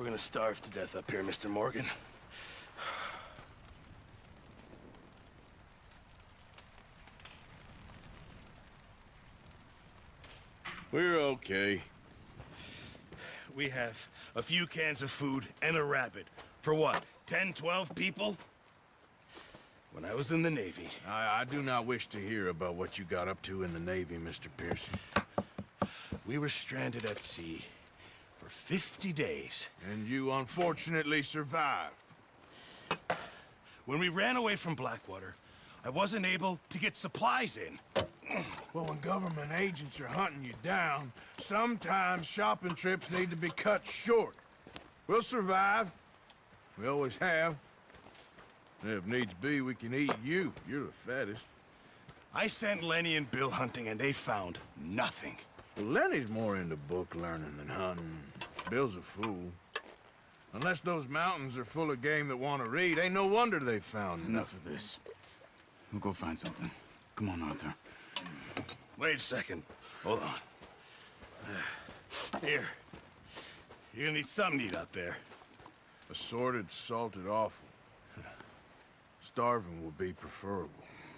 We're gonna starve to death up here, Mr. Morgan. We're okay. We have a few cans of food and a rabbit. For what, 10, 12 people? When I was in the Navy... I do not wish to hear about what you got up to in the Navy, Mr. Pearson. We were stranded at sea for 50 days. And you unfortunately survived. When we ran away from Blackwater, I wasn't able to get supplies in. Well, when government agents are hunting you down, sometimes shopping trips need to be cut short. We'll survive. We always have. And if needs be, we can eat you. You're the fattest. I sent Lenny and Bill hunting, and they found nothing. Well, Lenny's more into book learning than hunting. Bill's a fool. Unless those mountains are full of game that want to read, ain't no wonder they found Enough of this. We'll go find something. Come on, Arthur. Wait a second. Hold on. Here. You're gonna need something to eat out there. Assorted, salted offal. Starving would be preferable.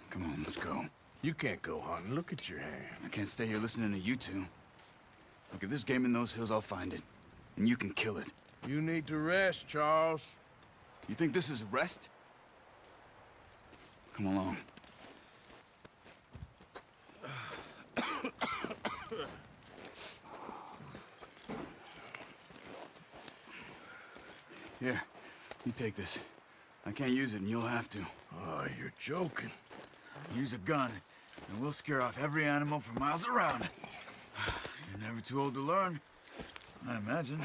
Come on, let's go. You can't go hunting. Look at your hand. I can't stay here listening to you two. Look, if there's game in those hills, I'll find it. And you can kill it. You need to rest, Charles. You think this is rest? Come along. Here, you take this. I can't use it, and you'll have to. Oh, you're joking. Use a gun, and we'll scare off every animal for miles around. You're never too old to learn, I imagine.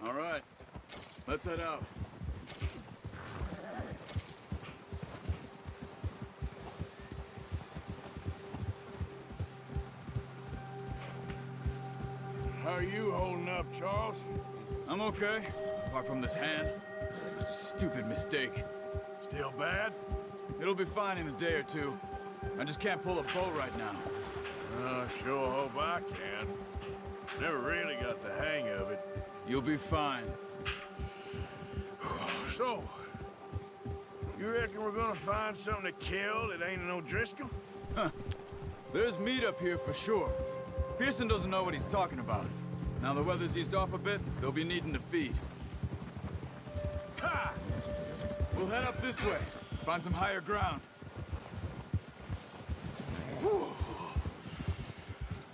All right, let's head out. How are you holding up, Charles? I'm okay, apart from this hand. A stupid mistake. Still bad? It'll be fine in a day or two. I just can't pull a bow right now. Sure hope I can. Never really got the hang of it. You'll be fine. So, you reckon we're gonna find something to kill that ain't no Driscoll? Huh. There's meat up here for sure. Pearson doesn't know what he's talking about. Now the weather's eased off a bit, they'll be needing to feed. Ha! We'll head up this way. Find some higher ground. Whew.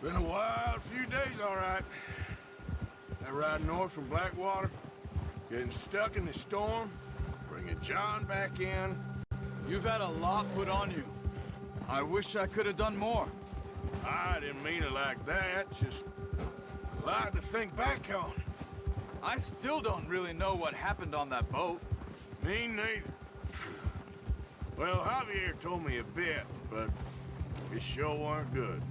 Been a wild few days, all right. That ride north from Blackwater, getting stuck in the storm, bringing John back in. You've had a lot put on you. I wish I could have done more. I didn't mean it like that, just a lot to think back on. I still don't really know what happened on that boat. Me neither. Well, Javier told me a bit, but it sure weren't good.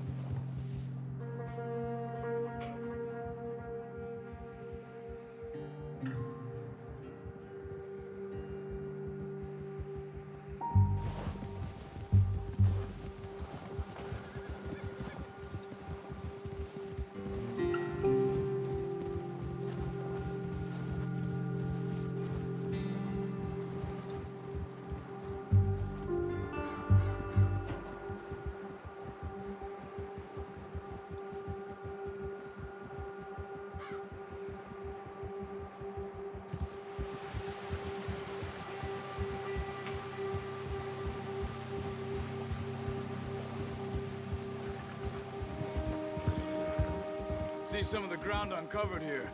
See some of the ground uncovered here.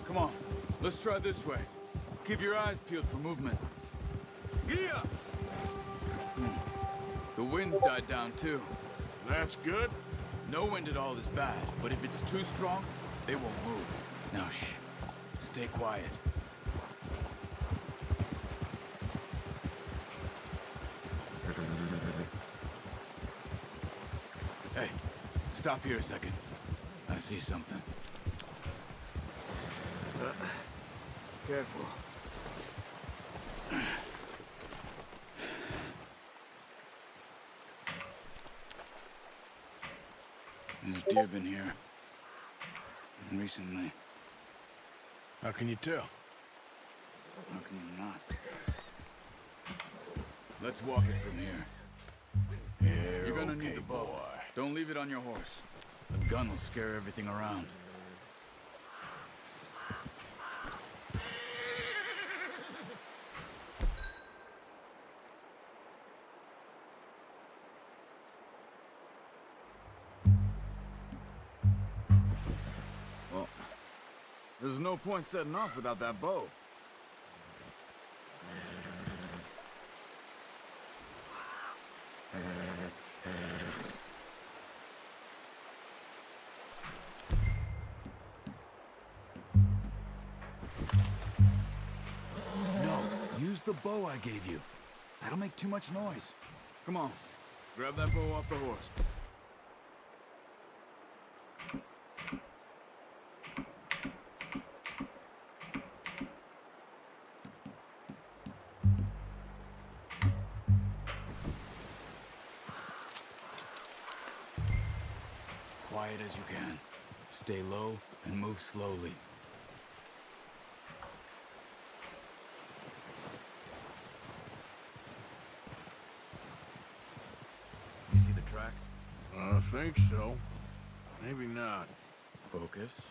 Come on, let's try this way. Keep your eyes peeled for movement. Yeah! The wind's died down too. That's good. No wind at all is bad, but if it's too strong, they won't move. Now shh, stay quiet. Hey, stop here a second. I see something. Careful. There's deer been here. And recently. How can you tell? How can you not? Let's walk it from here. Yeah, You're gonna okay, need the bow. boy. Don't leave it on your horse. The gun will scare everything around. Well, there's no point setting off without that bow. No, use the bow I gave you. That'll make too much noise. Come on, grab that bow off the horse. Quiet as you can. Stay low and move slowly. You see the tracks? I think so. Maybe not. Focus.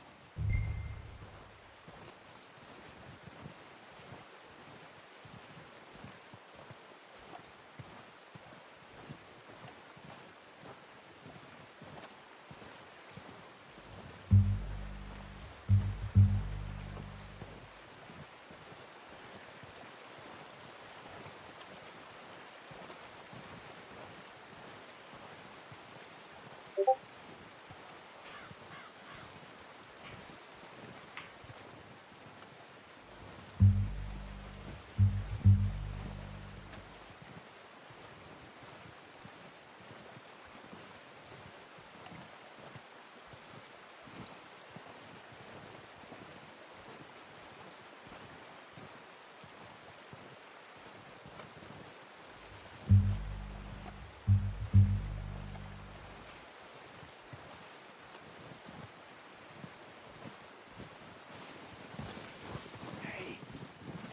Hey,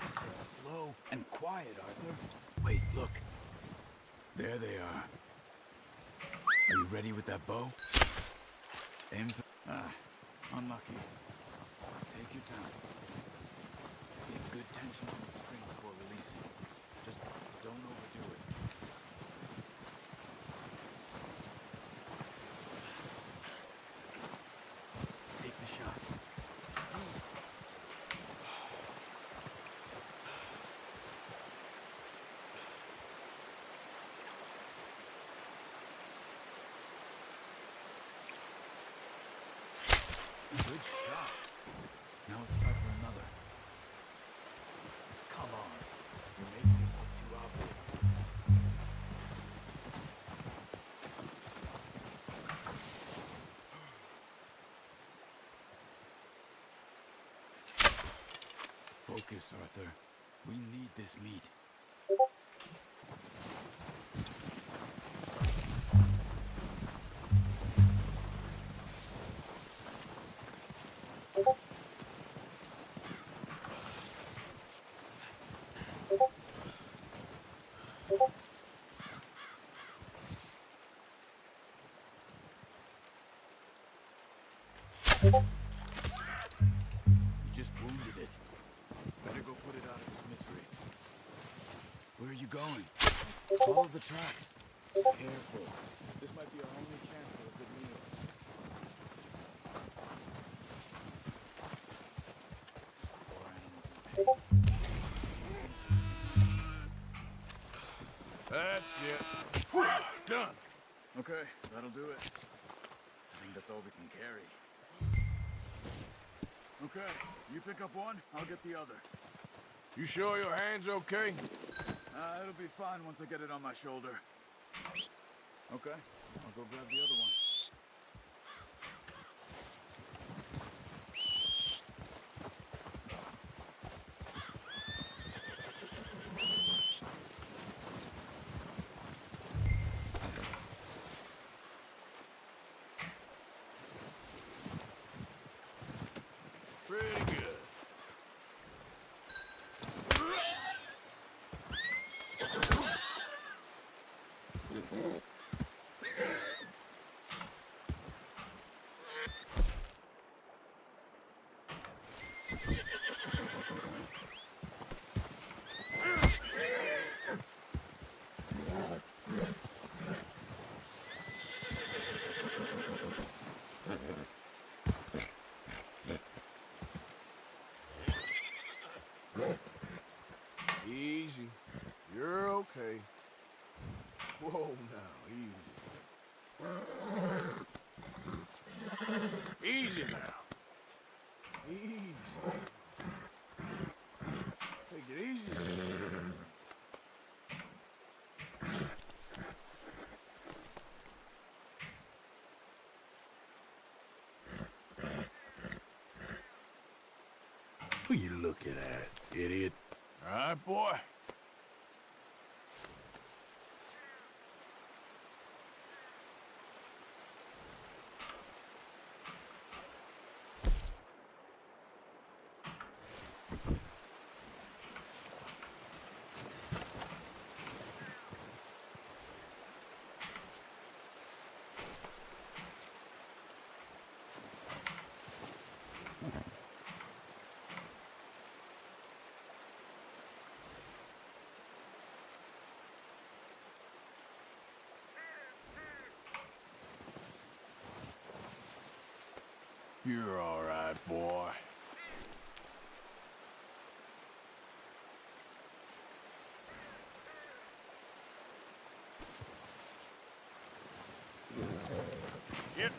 I said slow and quiet, Arthur. Wait, look. There they are. Are you ready with that bow? Aim for... Ah, unlucky. Take your time. Get good tension on the string before releasing. Just don't overdo it. Take the shot. Good shot. Now let's try for another. Come on. You're making yourself too obvious. Focus, Arthur. We need this meat. You just wounded it. Better go put it out of its misery. Where are you going? Follow the tracks. Careful. This might be our only chance for a good meal. Poor animals in pain. That's it. Whew, done. Okay, that'll do it. I think that's all we can carry. Okay, you pick up one, I'll get the other. You sure your hand's okay? It'll be fine once I get it on my shoulder. Okay, I'll go grab the other one. Easy. You're okay. Whoa, now, easy. Easy now. Easy. Take it easy. Who you looking at, idiot? All right, boy. You're all right, boy. Yep.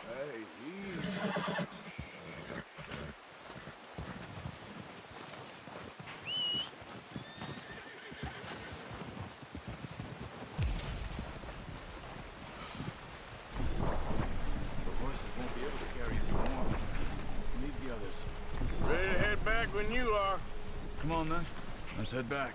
Hey, easy. The horses won't be able to carry it anymore. Leave the others. Ready to head back when you are. Come on, then. Let's head back.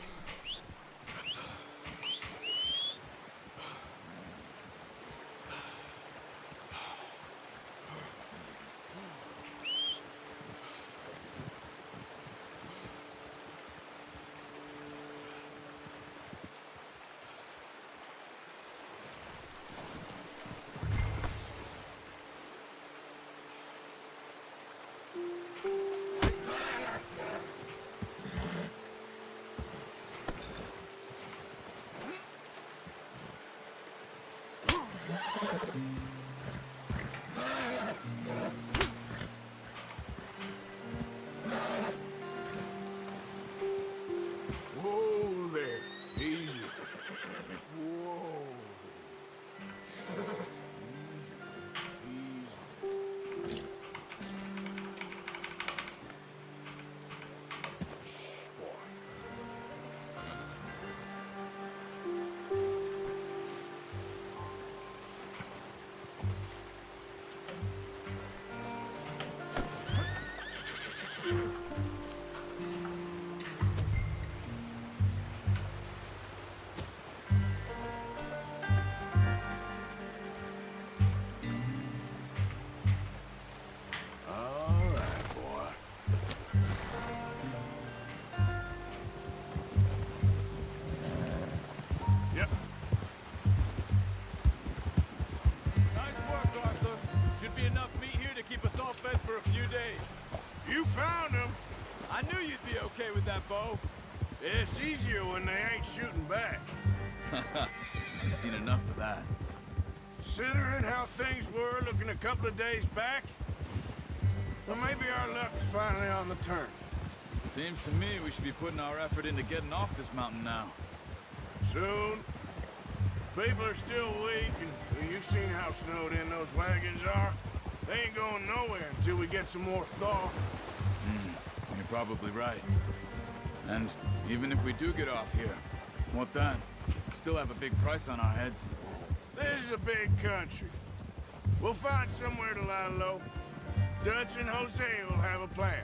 Whoa there. Easy. Whoa. Easy. Shh, boy. All right, boy. Yep. Nice work, Arthur. Should be enough meat here to keep us all fed for a few days. You found him. I knew you'd be okay with that bow. It's easier when they ain't shooting back. I've seen enough of that. Considering how things were looking a couple of days back, well, maybe our luck's finally on the turn. Seems to me we should be putting our effort into getting off this mountain now. Soon. People are still weak, and you've seen how snowed in those wagons are. They ain't going nowhere until we get some more thaw. You're probably right. And even if we do get off here, what then? We still have a big price on our heads. This is a big country. We'll find somewhere to lie low. Dutch and Jose will have a plan.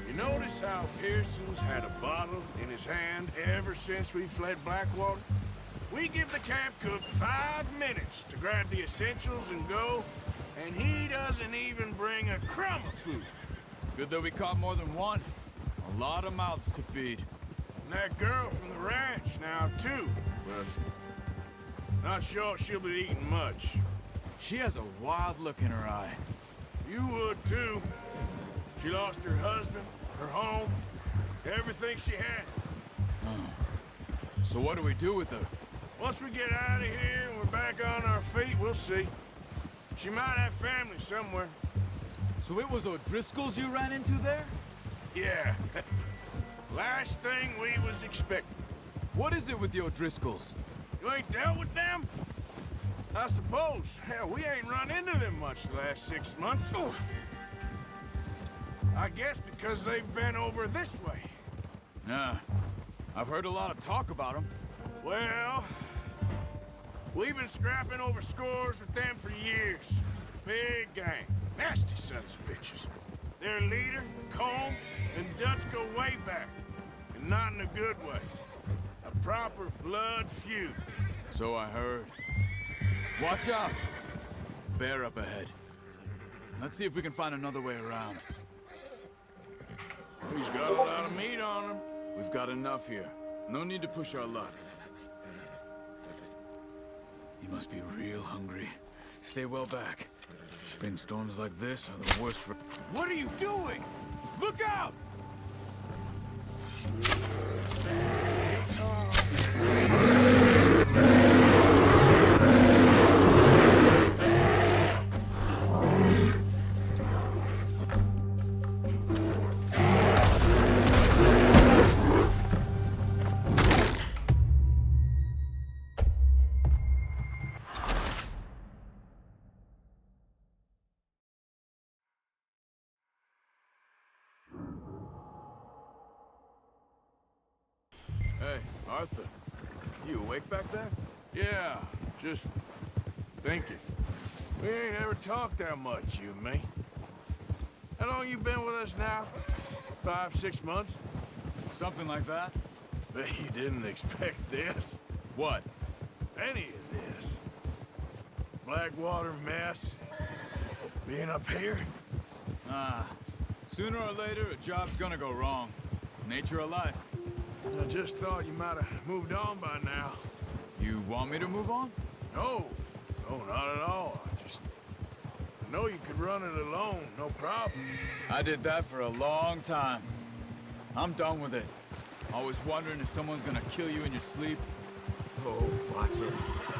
You notice how Pearson's had a bottle in his hand ever since we fled Blackwater? We give the camp cook 5 minutes to grab the essentials and go, and he doesn't even bring a crumb of food. Good that we caught more than one. A lot of mouths to feed. And that girl from the ranch now, too, but not sure she'll be eating much. She has a wild look in her eye. You would, too. She lost her husband, her home, everything she had. So what do we do with her? Once we get out of here and we're back on our feet, we'll see. She might have family somewhere. So it was O'Driscoll's you ran into there? Yeah. Last thing we was expecting. What is it with the O'Driscolls? You ain't dealt with them? I suppose. Hell, we ain't run into them much the last 6 months. Oof. I guess because they've been over this way. Nah. I've heard a lot of talk about them. Well, we've been scrapping over scores with them for years. Big gang. Nasty sons of bitches. Their leader, Combe, and Dutch go way back. And not in a good way. A proper blood feud. So I heard. Watch out! Bear up ahead. Let's see if we can find another way around. He's got a lot of meat on him. We've got enough here. No need to push our luck. He must be real hungry. Stay well back. Spring storms like this are the worst for... What are you doing? Look out! Hey, Arthur. You awake back there? Yeah, just thinking. We ain't ever talked that much, you and me. How long you been with us now? 5, 6 months? Something like that? Bet you didn't expect this. What? Any of this. Blackwater mess. Being up here? Ah. Sooner or later, a job's gonna go wrong. Nature of life. I just thought you might have moved on by now. You want me to move on? No. No, not at all. I know you could run it alone, no problem. I did that for a long time. I'm done with it. Always wondering if someone's gonna kill you in your sleep. Oh, watch it.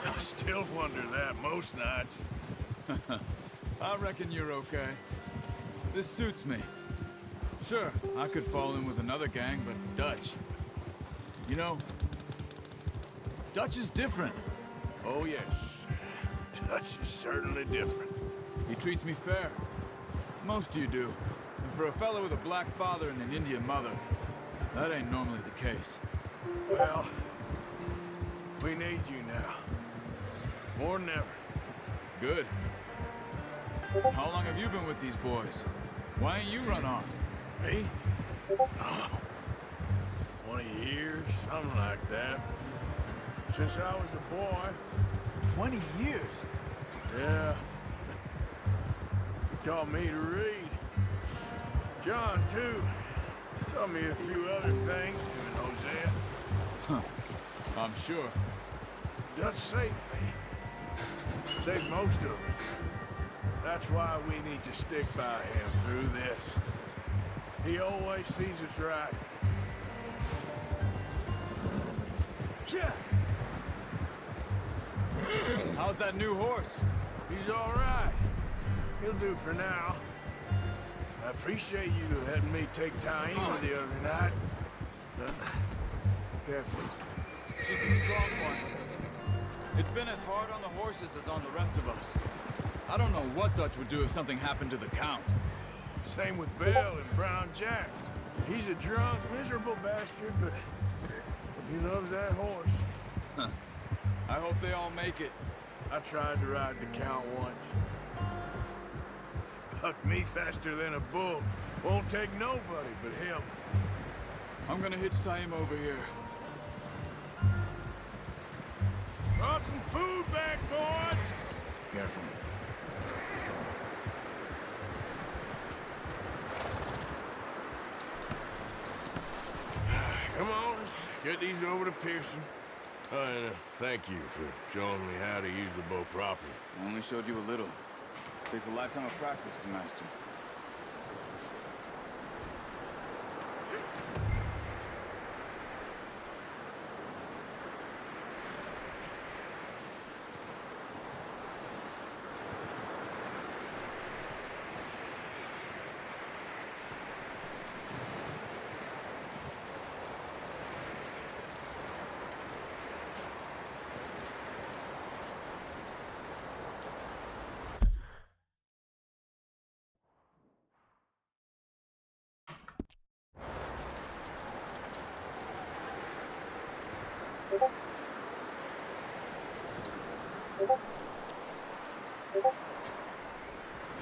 I still wonder that most nights. I reckon you're okay. This suits me. Sure, I could fall in with another gang, but Dutch. You know, Dutch is different. Oh, yes. Dutch is certainly different. He treats me fair. Most of you do. And for a fellow with a black father and an Indian mother, that ain't normally the case. Well, we need you now. More than ever. Good. How long have you been with these boys? Why ain't you run off? Me? Oh, 20 years, something like that. Since I was a boy. 20 years? Yeah. He taught me to read. John, too. Taught me a few other things, him and Hosea. Huh. I'm sure. Dutch saved me. Saved most of us. That's why we need to stick by him through this. He always sees us right. Yeah. How's that new horse? He's all right. He'll do for now. I appreciate you letting me take Tami the other night. Careful. She's a strong one. It's been as hard on the horses as on the rest of us. I don't know what Dutch would do if something happened to the Count. Same with Bill and Brown Jack. He's a drunk, miserable bastard, but he loves that horse. Huh. I hope they all make it. I tried to ride the Count once. Bucked me faster than a bull. Won't take nobody but him. I'm gonna hitch tie him over here. Brought some food back, boys! Careful. Come on, let's get these over to Pearson. Oh, and thank you for showing me how to use the bow properly. I only showed you a little. Takes a lifetime of practice to master.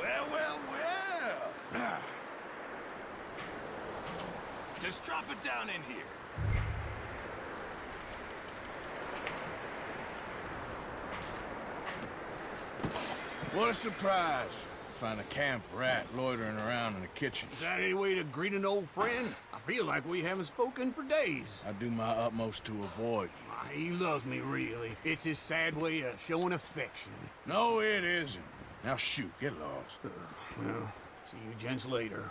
Well, well, well. Just drop it down in here. What a surprise. Find a camp rat loitering around in the kitchen. Is that any way to greet an old friend? I feel like we haven't spoken for days. I do my utmost to avoid you. He loves me, really. It's his sad way of showing affection. No, it isn't. Now shoot, get lost. Well, see you gents later.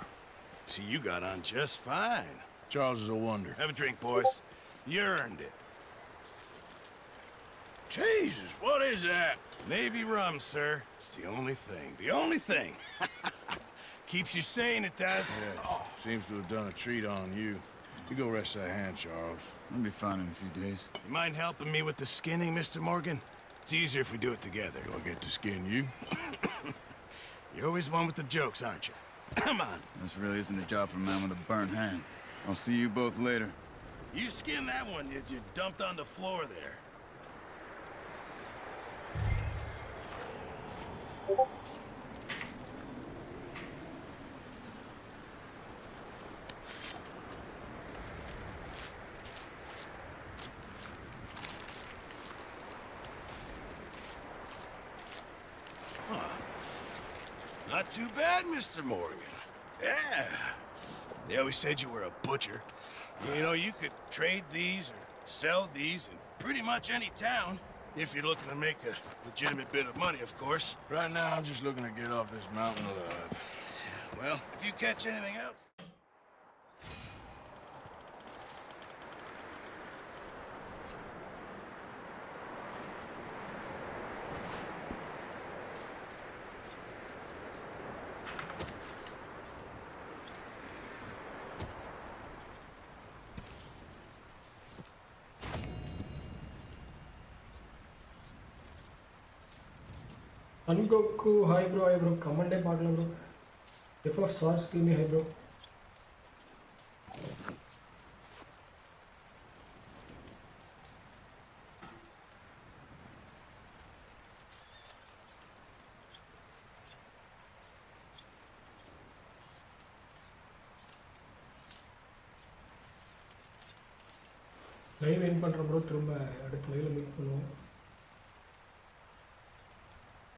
See, you got on just fine. Charles is a wonder. Have a drink, boys. You earned it. Jesus, what is that? Navy rum, sir. It's the only thing. The only thing. Keeps you sane, it does. Yes, seems to have done a treat on you. You go rest that hand, Charles. I'll be fine in a few days. You mind helping me with the skinning, Mr. Morgan? It's easier if we do it together. Do I get to skin you? You're always one with the jokes, aren't you? Come on. This really isn't a job for a man with a burnt hand. I'll see you both later. You skinned that one you dumped on the floor there. Not too bad, Mr. Morgan. Yeah. They always said you were a butcher. You know, you could trade these or sell these in pretty much any town. If you're looking to make a legitimate bit of money, of course. Right now, I'm just looking to get off this mountain alive. Well, if you catch anything else... Angoku, hi bro, comment paakala bro. If of shorts give me hi bro. Live in பண்ற bro, திரும்ப அடுத்த லைவ்ல meet பண்ணுவோம்.